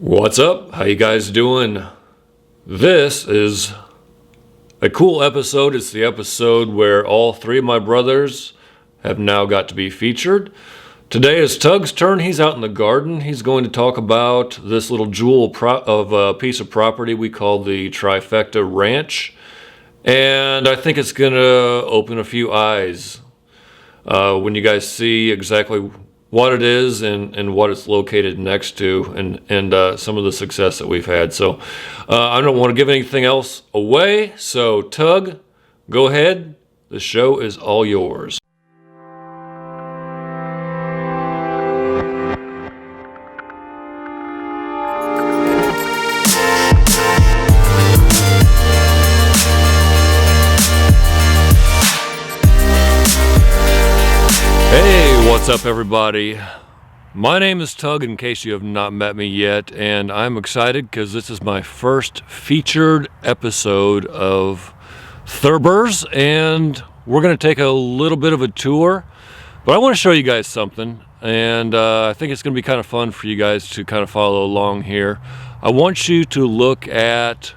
What's up? How you guys doing? This is a cool episode. It's the episode where all three of my brothers have now got to be featured. Today is Tug's turn. He's out in the garden. He's going to talk about this little jewel of a piece of property we call the Trifecta Ranch. And I think it's going to open a few eyes when you guys see exactly what it is and what it's located next to and some of the success that we've had. So I don't want to give anything else away. So Tug, go ahead. The show is all yours. What's up, everybody? My name is Tug, in case you have not met me yet, and I'm excited because this is my first featured episode of Thurbers, and we're going to take a little bit of a tour, but I want to show you guys something, and I think it's going to be kind of fun for you guys to kind of follow along here. I want you to look at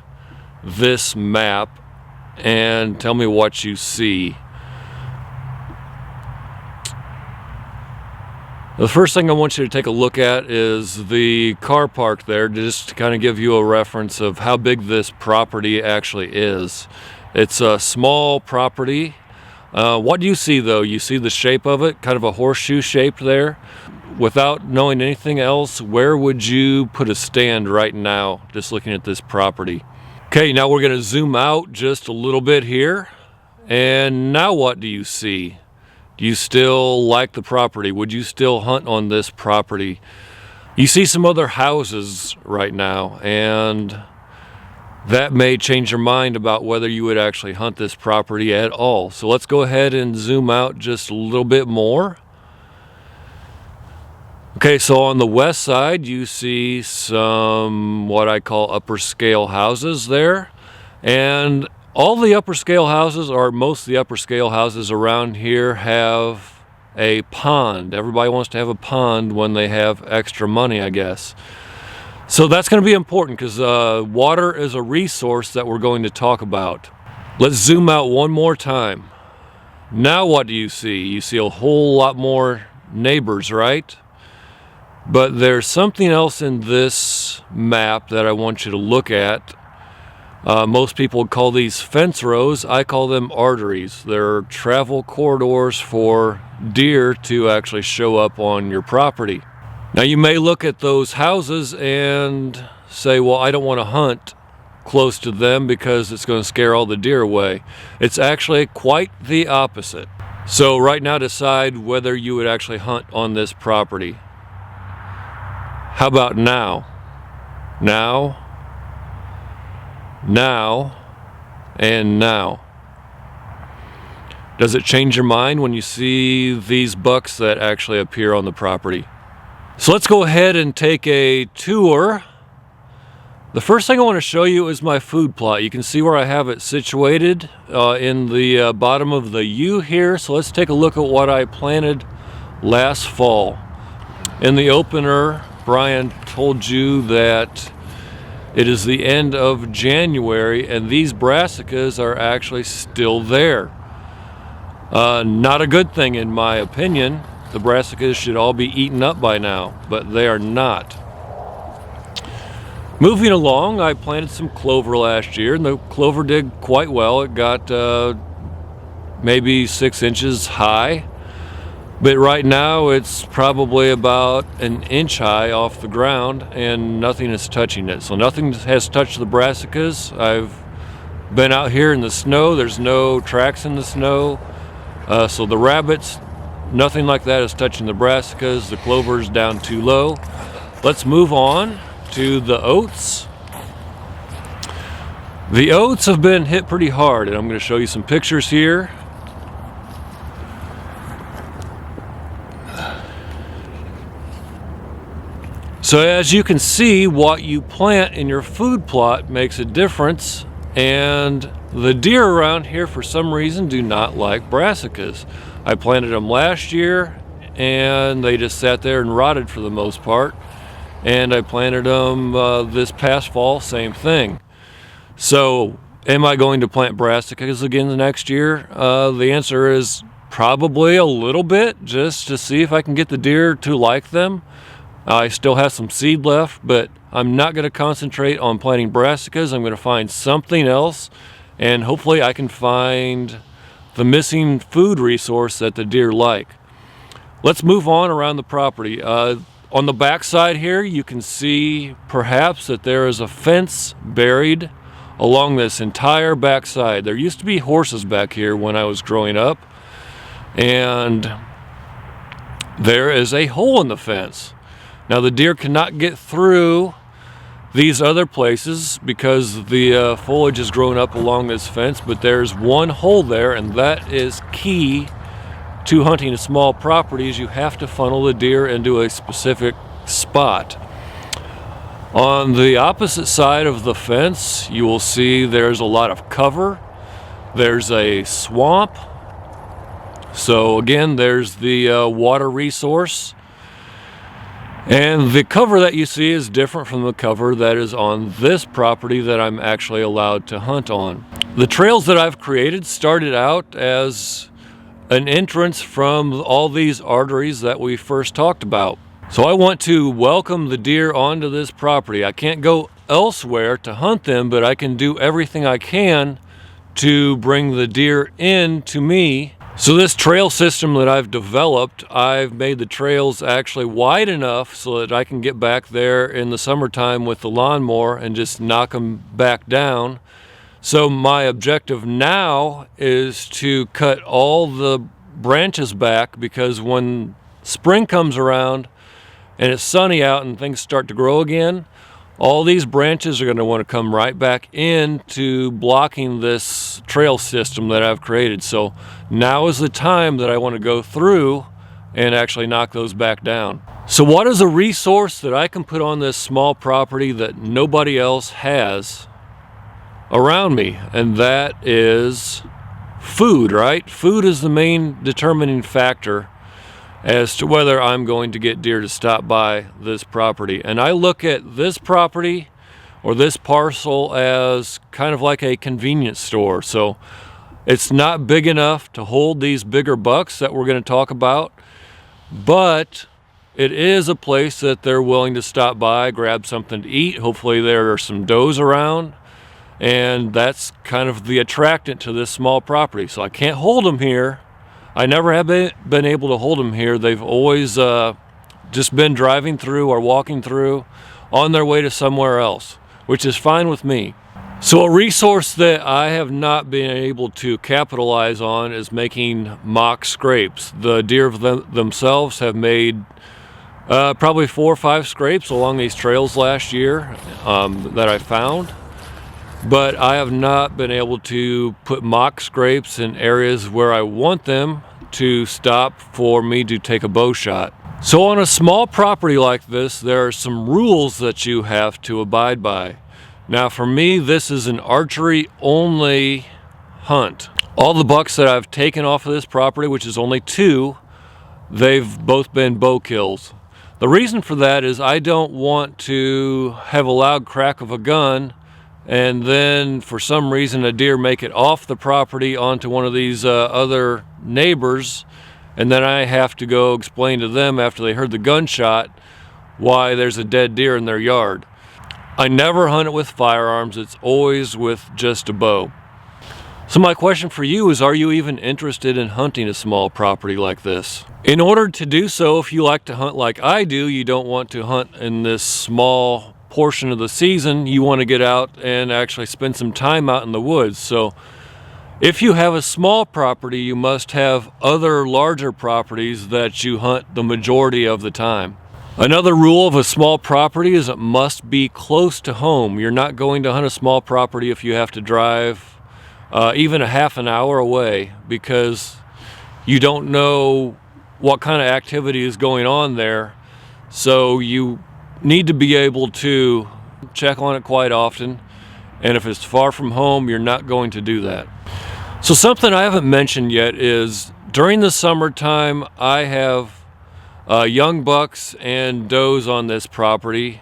this map and tell me what you see. The first thing I want you to take a look at is the car park there, just to kind of give you a reference of how big this property actually is. It's a small property. What do you see though? You see the shape of it, kind of a horseshoe shape there. Without knowing anything else, where would you put a stand right now, just looking at this property? Okay, now we're going to zoom out just a little bit here. And now what do you see? Do you still like the property? Would you still hunt on this property? You see some other houses right now, and that may change your mind about whether you would actually hunt this property at all. So let's go ahead and zoom out just a little bit more. Okay, so on the west side, you see some what I call upper scale houses there. And all the upper scale houses, or most of the upper scale houses around here, have a pond. Everybody wants to have a pond when they have extra money, I guess. So that's going to be important because water is a resource that we're going to talk about. Let's zoom out one more time. Now what do you see? You see a whole lot more neighbors, right? But there's something else in this map that I want you to look at. Most people would call these fence rows. I call them arteries. They're travel corridors for deer to actually show up on your property. Now you may look at those houses and say, well, I don't want to hunt close to them because it's going to scare all the deer away. It's actually quite the opposite. So right now, decide whether you would actually hunt on this property. How about now? Now, and now. Does it change your mind when you see these bucks that actually appear on the property? So let's go ahead and take a tour. The first thing I want to show you is my food plot. You can see where I have it situated in the bottom of the U here. So let's take a look at what I planted last fall. In the opener, Brian told you that it is the end of January, and these brassicas are actually still there. Not a good thing, in my opinion. The brassicas should all be eaten up by now, but they are not. Moving along, I planted some clover last year, and the clover did quite well. It got maybe 6 inches high. But right now it's probably about an inch high off the ground and nothing is touching it. So nothing has touched the brassicas. I've been out here in the snow. There's no tracks in the snow. So the rabbits, nothing like that is touching the brassicas. The clover's down too low. Let's move on to the oats. The oats have been hit pretty hard, and I'm going to show you some pictures here. So as you can see, what you plant in your food plot makes a difference, and the deer around here for some reason do not like brassicas. I planted them last year and they just sat there and rotted for the most part. and I planted them this past fall, same thing. So am I going to plant brassicas again next year? The answer is probably a little bit, just to see if I can get the deer to like them. I still have some seed left, but I'm not going to concentrate on planting brassicas. I'm going to find something else, and hopefully I can find the missing food resource that the deer like. Let's move on around the property. On the back side here, you can see perhaps that there is a fence buried along this entire back side. There used to be horses back here when I was growing up, and there is a hole in the fence. Now the deer cannot get through these other places because the foliage is growing up along this fence, but there's one hole there, and that is key to hunting a small properties. You have to funnel the deer into a specific spot. On the opposite side of the fence, you will see there's a lot of cover. There's a swamp. So again, there's the water resource. And the cover that you see is different from the cover that is on this property that I'm actually allowed to hunt on. The trails that I've created started out as an entrance from all these arteries that we first talked about. So I want to welcome the deer onto this property. I can't go elsewhere to hunt them, but I can do everything I can to bring the deer in to me. So this trail system that I've developed, I've made the trails actually wide enough so that I can get back there in the summertime with the lawnmower and just knock them back down. So my objective now is to cut all the branches back, because when spring comes around and it's sunny out and things start to grow again, all these branches are going to want to come right back into blocking this trail system that I've created. So now is the time that I want to go through and actually knock those back down. So what is a resource that I can put on this small property that nobody else has around me? And that is food, right? Food is the main determining factor as to whether I'm going to get deer to stop by this property. And I look at this property or this parcel as kind of like a convenience store. So it's not big enough to hold these bigger bucks that we're going to talk about, but it is a place that they're willing to stop by, grab something to eat. Hopefully there are some does around, and that's kind of the attractant to this small property. So I can't hold them here. I never have been able to hold them here. They've always just been driving through or walking through on their way to somewhere else, which is fine with me. So a resource that I have not been able to capitalize on is making mock scrapes. The deer themselves have made probably 4 or 5 scrapes along these trails last year that I found. But I have not been able to put mock scrapes in areas where I want them to stop for me to take a bow shot. So on a small property like this, there are some rules that you have to abide by. Now for me, this is an archery only hunt. All the bucks that I've taken off of this property, which is only 2, they've both been bow kills. The reason for that is I don't want to have a loud crack of a gun and then for some reason a deer make it off the property onto one of these other neighbors, and then I have to go explain to them after they heard the gunshot why there's a dead deer in their yard. I never hunt it with firearms. It's always with just a bow. So my question for you is, are you even interested in hunting a small property like this? In order to do so, if you like to hunt like I do, you don't want to hunt in this small portion of the season. You want to get out and actually spend some time out in the woods. So if you have a small property, you must have other larger properties that you hunt the majority of the time. Another rule of a small property is it must be close to home. You're not going to hunt a small property if you have to drive even a half an hour away, because you don't know what kind of activity is going on there. So you need to be able to check on it quite often, and if it's far from home, you're not going to do that. So something I haven't mentioned yet is during the summertime I have young bucks and does on this property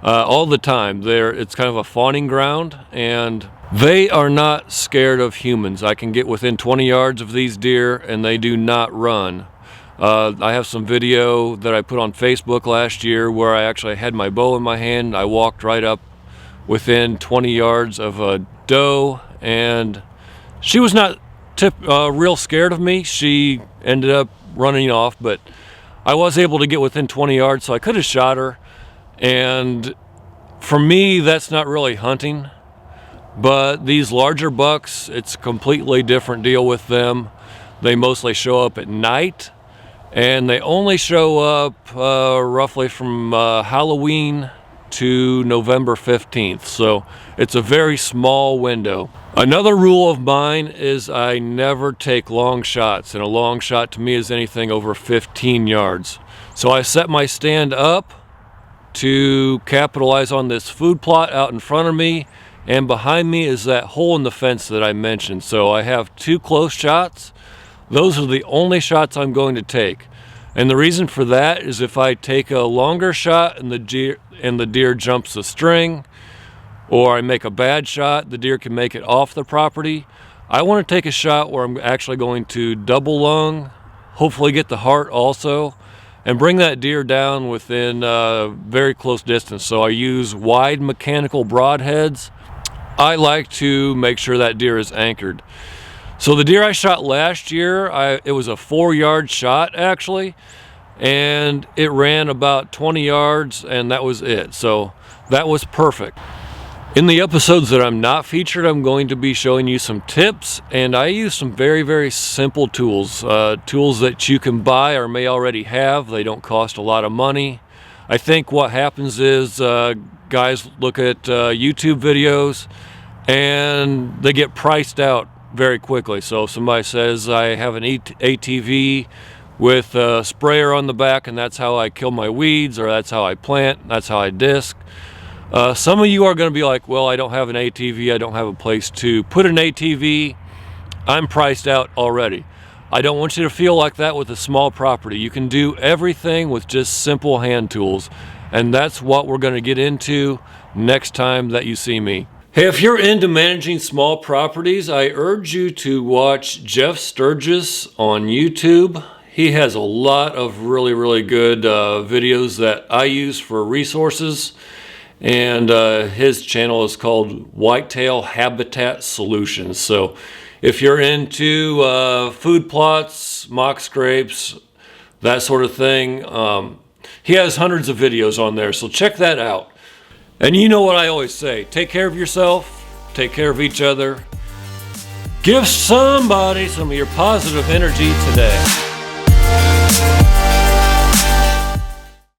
all the time. It's kind of a fawning ground, and they are not scared of humans. I can get within 20 yards of these deer and they do not run. I have some video that I put on Facebook last year where I actually had my bow in my hand. I walked right up within 20 yards of a doe, and she was not real scared of me. She ended up running off, but I was able to get within 20 yards, so I could have shot her. And for me, that's not really hunting. But these larger bucks, it's a completely different deal with them. They mostly show up at night, and they only show up roughly from Halloween to November 15th. So it's a very small window. Another rule of mine is I never take long shots, and a long shot to me is anything over 15 yards. So I set my stand up to capitalize on this food plot out in front of me, and behind me is that hole in the fence that I mentioned. So I have 2 close shots. Those are the only shots I'm going to take. And the reason for that is if I take a longer shot and the deer jumps the string, or I make a bad shot, the deer can make it off the property. I want to take a shot where I'm actually going to double lung, hopefully get the heart also, and bring that deer down within very close distance. So I use wide mechanical broadheads. I like to make sure that deer is anchored. So the deer I shot last year, it was a 4-yard shot actually, and it ran about 20 yards, and that was it. So that was perfect. In the episodes that I'm not featured, I'm going to be showing you some tips, and I use some very, very simple tools. Tools that you can buy or may already have. They don't cost a lot of money. I think what happens is guys look at YouTube videos and they get priced out very quickly. So if somebody says I have an ATV with a sprayer on the back and that's how I kill my weeds, or that's how I plant, that's how I disc. Some of you are going to be like, well, I don't have an ATV, I don't have a place to put an ATV, I'm priced out already. I don't want you to feel like that with a small property. You can do everything with just simple hand tools, and that's what we're going to get into next time that you see me. Hey, if you're into managing small properties, I urge you to watch Jeff Sturgis on YouTube. He has a lot of really, really good videos that I use for resources. And his channel is called Whitetail Habitat Solutions. So if you're into food plots, mock scrapes, that sort of thing, he has hundreds of videos on there, so check that out. And you know what I always say, take care of yourself, take care of each other, give somebody some of your positive energy today.